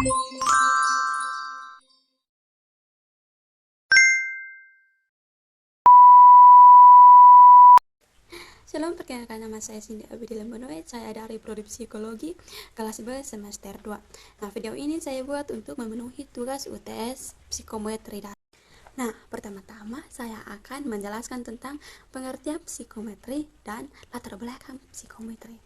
Shalom, perkenalkan nama saya Cindy Abidillah Bonoe. Saya dari Prodi Psikologi kelas B semester 2. Nah, video ini saya buat untuk memenuhi tugas UTS psikometri. Nah, pertama-tama saya akan menjelaskan tentang pengertian psikometri dan latar belakang psikometri.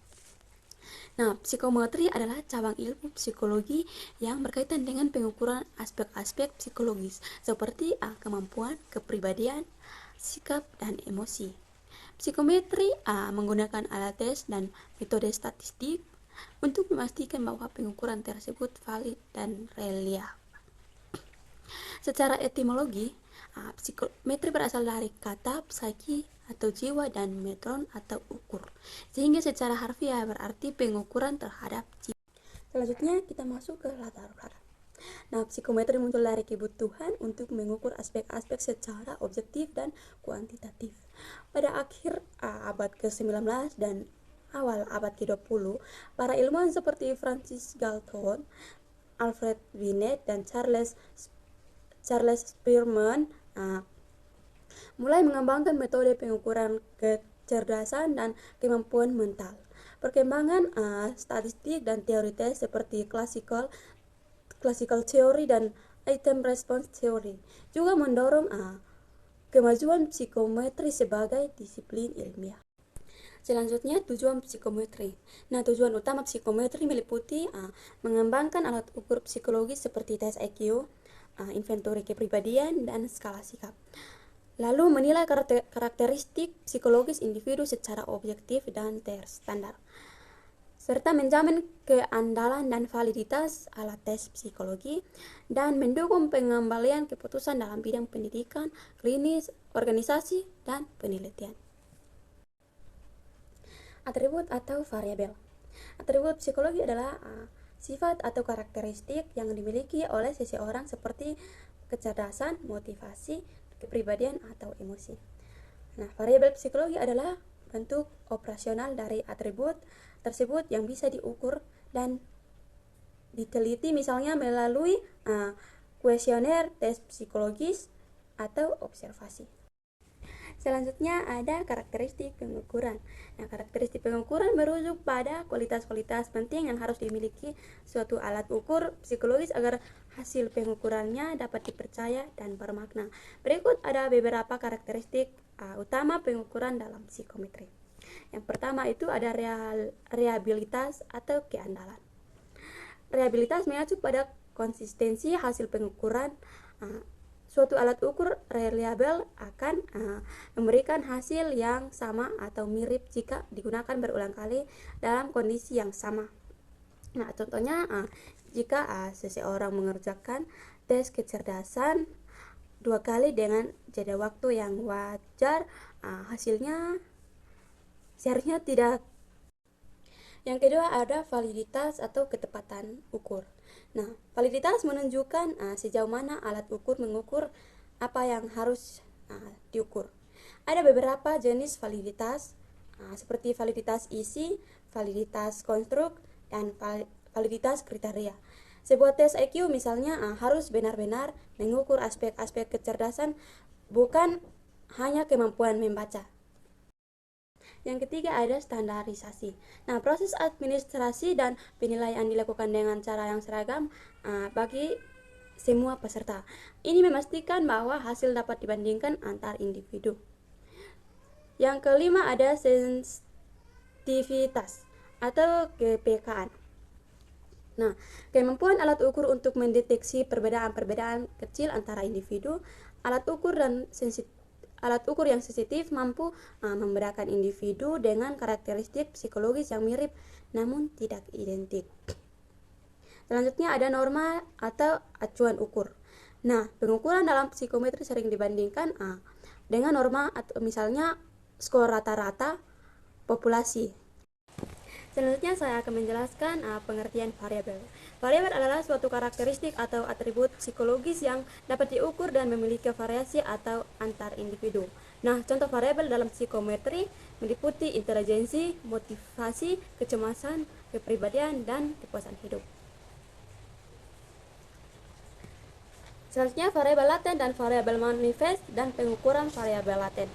Nah, psikometri adalah cabang ilmu psikologi yang berkaitan dengan pengukuran aspek-aspek psikologis seperti kemampuan, kepribadian, sikap, dan emosi. Psikometri menggunakan alat tes dan metode statistik untuk memastikan bahwa pengukuran tersebut valid dan reliable. Secara etimologi, psikometri berasal dari kata psyche atau jiwa dan metron atau ukur, sehingga secara harfiah berarti pengukuran terhadap jiwa. Selanjutnya kita masuk ke latar belakang. Nah, psikometri muncul dari kebutuhan untuk mengukur aspek-aspek secara objektif dan kuantitatif. Pada akhir abad ke-19 dan awal abad ke-20, para ilmuwan seperti Francis Galton, Alfred Binet, dan Charles Spearman mulai mengembangkan metode pengukuran kecerdasan dan kemampuan mental. Perkembangan statistik dan teori tes seperti classical theory dan item response theory juga mendorong kemajuan psikometri sebagai disiplin ilmiah. Selanjutnya, tujuan psikometri. Nah, tujuan utama psikometri meliputi mengembangkan alat ukur psikologis seperti tes IQ, inventory kepribadian, dan skala sikap. Lalu menilai karakteristik psikologis individu secara objektif dan terstandar, serta menjamin keandalan dan validitas alat tes psikologi, dan mendukung pengembalian keputusan dalam bidang pendidikan, klinis, organisasi, dan penelitian. Atribut atau variabel. Atribut psikologi adalah sifat atau karakteristik yang dimiliki oleh seseorang seperti kecerdasan, motivasi, kepribadian, atau emosi. Nah, variabel psikologi adalah bentuk operasional dari atribut tersebut yang bisa diukur dan diteliti misalnya melalui kuesioner, tes psikologis, atau observasi. Selanjutnya ada karakteristik pengukuran. Nah, karakteristik pengukuran merujuk pada kualitas-kualitas penting yang harus dimiliki suatu alat ukur psikologis agar hasil pengukurannya dapat dipercaya dan bermakna. Berikut ada beberapa karakteristik utama pengukuran dalam psikometri. Yang pertama itu ada reliabilitas atau keandalan. Reliabilitas mengacu pada konsistensi hasil pengukuran. Suatu alat ukur reliable akan memberikan hasil yang sama atau mirip jika digunakan berulang kali dalam kondisi yang sama. Nah, contohnya jika seseorang mengerjakan tes kecerdasan 2 kali dengan jeda waktu yang wajar, hasilnya seharusnya tidak. Yang kedua ada validitas atau ketepatan ukur. Nah, validitas menunjukkan sejauh mana alat ukur mengukur apa yang harus diukur. Ada beberapa jenis validitas seperti validitas isi, validitas konstruk, dan validitas kriteria. Sebuah tes IQ misalnya harus benar-benar mengukur aspek-aspek kecerdasan, bukan hanya kemampuan membaca. Yang ketiga ada standarisasi. Nah, proses administrasi dan penilaian dilakukan dengan cara yang seragam bagi semua peserta. Ini memastikan bahwa hasil dapat dibandingkan antar individu. Yang kelima ada sensitivitas atau kepekaan. Nah, kemampuan alat ukur untuk mendeteksi perbedaan-perbedaan kecil antara individu. Alat ukur yang sensitif mampu membedakan individu dengan karakteristik psikologis yang mirip namun tidak identik. Selanjutnya ada norma atau acuan ukur. Nah, pengukuran dalam psikometri sering dibandingkan dengan norma atau misalnya skor rata-rata populasi. Selanjutnya saya akan menjelaskan pengertian variabel. Variabel adalah suatu karakteristik atau atribut psikologis yang dapat diukur dan memiliki variasi atau antar individu. Nah, contoh variabel dalam psikometri meliputi intelijensi, motivasi, kecemasan, kepribadian, dan kepuasan hidup. Selanjutnya variabel laten dan variabel manifest dan pengukuran variabel laten.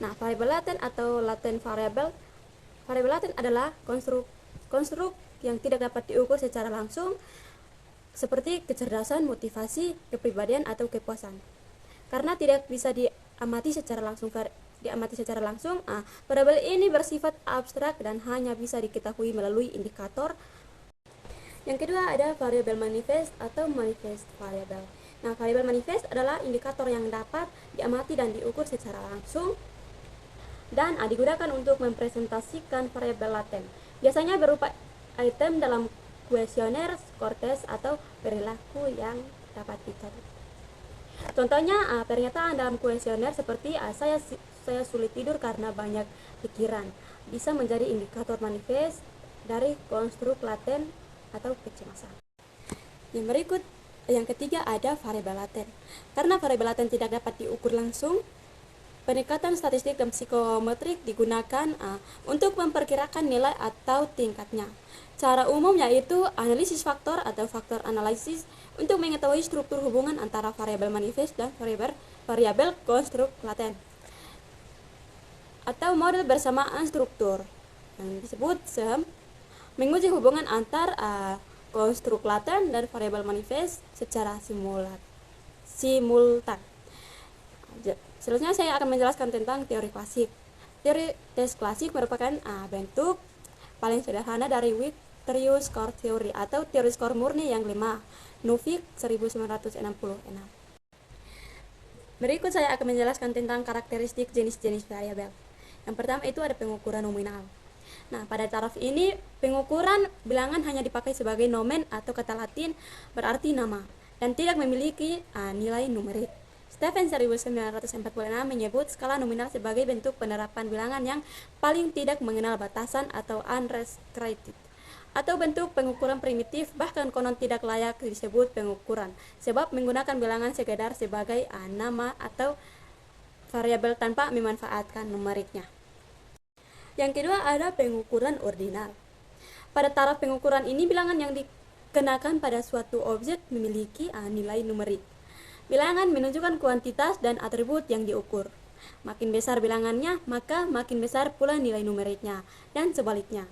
Nah, variabel laten atau laten variabel laten adalah konstruk yang tidak dapat diukur secara langsung seperti kecerdasan, motivasi, kepribadian atau kepuasan. Karena tidak bisa diamati secara langsung, variabel ini bersifat abstrak dan hanya bisa diketahui melalui indikator. Yang kedua ada variabel manifest atau manifest variable. Nah, variabel manifest adalah indikator yang dapat diamati dan diukur secara langsung dan digunakan untuk mempresentasikan variabel laten. Biasanya berupa item dalam kuesioner, skor tes, atau perilaku yang dapat dicatat. Contohnya pernyataan dalam kuesioner seperti saya sulit tidur karena banyak pikiran bisa menjadi indikator manifest dari konstruk laten atau kecemasan. Yang ketiga ada variabel laten. Karena variabel laten tidak dapat diukur langsung, pendekatan statistik dan psikometrik digunakan untuk memperkirakan nilai atau tingkatnya. Cara umum yaitu analisis faktor atau faktor analisis untuk mengetahui struktur hubungan antara variabel manifest dan variabel konstruk laten. Atau model bersamaan struktur yang disebut SEM menguji hubungan antar konstruk laten dan variabel manifest secara simultan. Selanjutnya saya akan menjelaskan tentang teori klasik. Teori tes klasik merupakan bentuk paling sederhana dari Witterius Score Theory atau teori skor murni yang 5, Novick 1966. Berikut saya akan menjelaskan tentang karakteristik jenis-jenis variabel. Yang pertama itu ada pengukuran nominal. Nah, pada taraf ini pengukuran bilangan hanya dipakai sebagai nomen atau kata Latin berarti nama dan tidak memiliki nilai numerik. Stephen 1946 menyebut skala nominal sebagai bentuk penerapan bilangan yang paling tidak mengenal batasan atau unrestricted, atau bentuk pengukuran primitif, bahkan konon tidak layak disebut pengukuran sebab menggunakan bilangan sekedar sebagai nama atau variabel tanpa memanfaatkan numeriknya. Yang kedua ada pengukuran ordinal. Pada taraf pengukuran ini bilangan yang dikenakan pada suatu objek memiliki nilai numerik. Bilangan menunjukkan kuantitas dan atribut yang diukur. Makin besar bilangannya, maka makin besar pula nilai numeriknya, dan sebaliknya.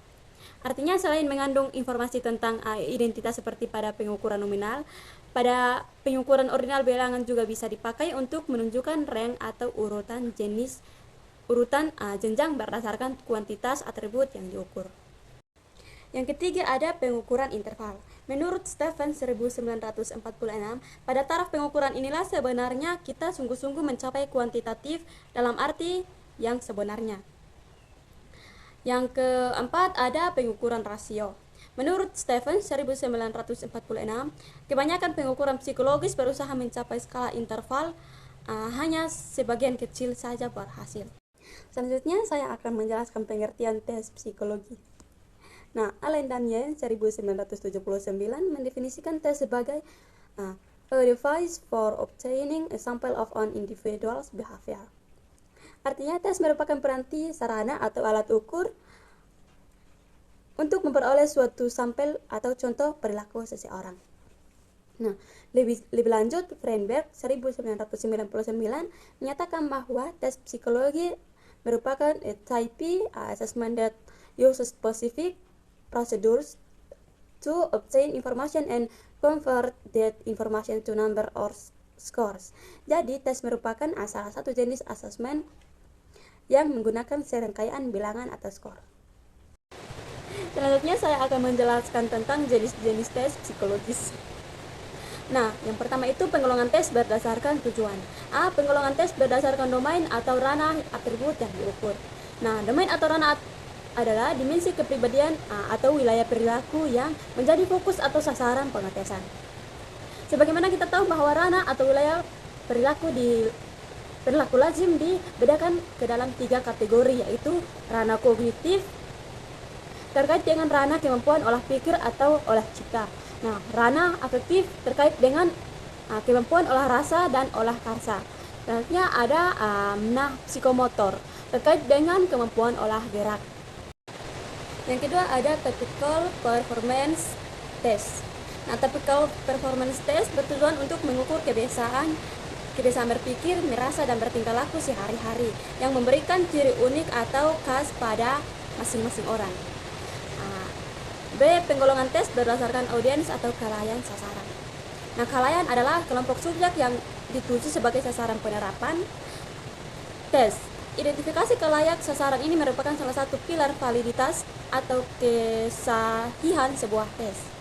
Artinya selain mengandung informasi tentang identitas seperti pada pengukuran nominal, pada pengukuran ordinal bilangan juga bisa dipakai untuk menunjukkan rank atau urutan jenjang berdasarkan kuantitas atribut yang diukur. Yang ketiga ada pengukuran interval. Menurut Stephen 1946, pada taraf pengukuran inilah sebenarnya kita sungguh-sungguh mencapai kuantitatif dalam arti yang sebenarnya. Yang keempat ada pengukuran rasio. Menurut Stephen 1946, kebanyakan pengukuran psikologis berusaha mencapai skala interval, hanya sebagian kecil saja berhasil. Selanjutnya saya akan menjelaskan pengertian tes psikologi. Nah, Allen dan Yen 1979 mendefinisikan tes sebagai a device for obtaining a sample of an individual's behavior. Artinya tes merupakan peranti, sarana atau alat ukur untuk memperoleh suatu sampel atau contoh perilaku seseorang. Nah, lebih lanjut, Freiberg 1999 menyatakan bahwa tes psikologi merupakan a type assessment that uses specific procedures to obtain information and convert that information to number or scores. Jadi, tes merupakan salah satu jenis asesmen yang menggunakan serangkaian bilangan atau skor. Selanjutnya saya akan menjelaskan tentang jenis-jenis tes psikologis. Nah, yang pertama itu penggolongan tes berdasarkan tujuan. Penggolongan tes berdasarkan domain atau ranah atribut yang diukur. Nah, domain atau ranah adalah dimensi kepribadian atau wilayah perilaku yang menjadi fokus atau sasaran pengetesan. Sebagaimana kita tahu bahwa ranah atau wilayah perilaku lazim dibedakan ke dalam 3 kategori, yaitu ranah kognitif terkait dengan ranah kemampuan olah pikir atau olah cipta. Nah, ranah afektif terkait dengan kemampuan olah rasa dan olah karsa. Selanjutnya ada psikomotor terkait dengan kemampuan olah gerak. Yang kedua ada tactical performance test. Nah, tapi kalau performance test bertujuan untuk mengukur kebiasaan berpikir, merasa, dan bertingkah laku sehari-hari yang memberikan ciri unik atau khas pada masing-masing orang. Nah, B. Penggolongan tes berdasarkan audiens atau khalayak sasaran. Nah, khalayak adalah kelompok subjek yang dituju sebagai sasaran penerapan tes. Identifikasi khalayak sasaran ini merupakan salah satu pilar validitas atau kesahihan sebuah tes.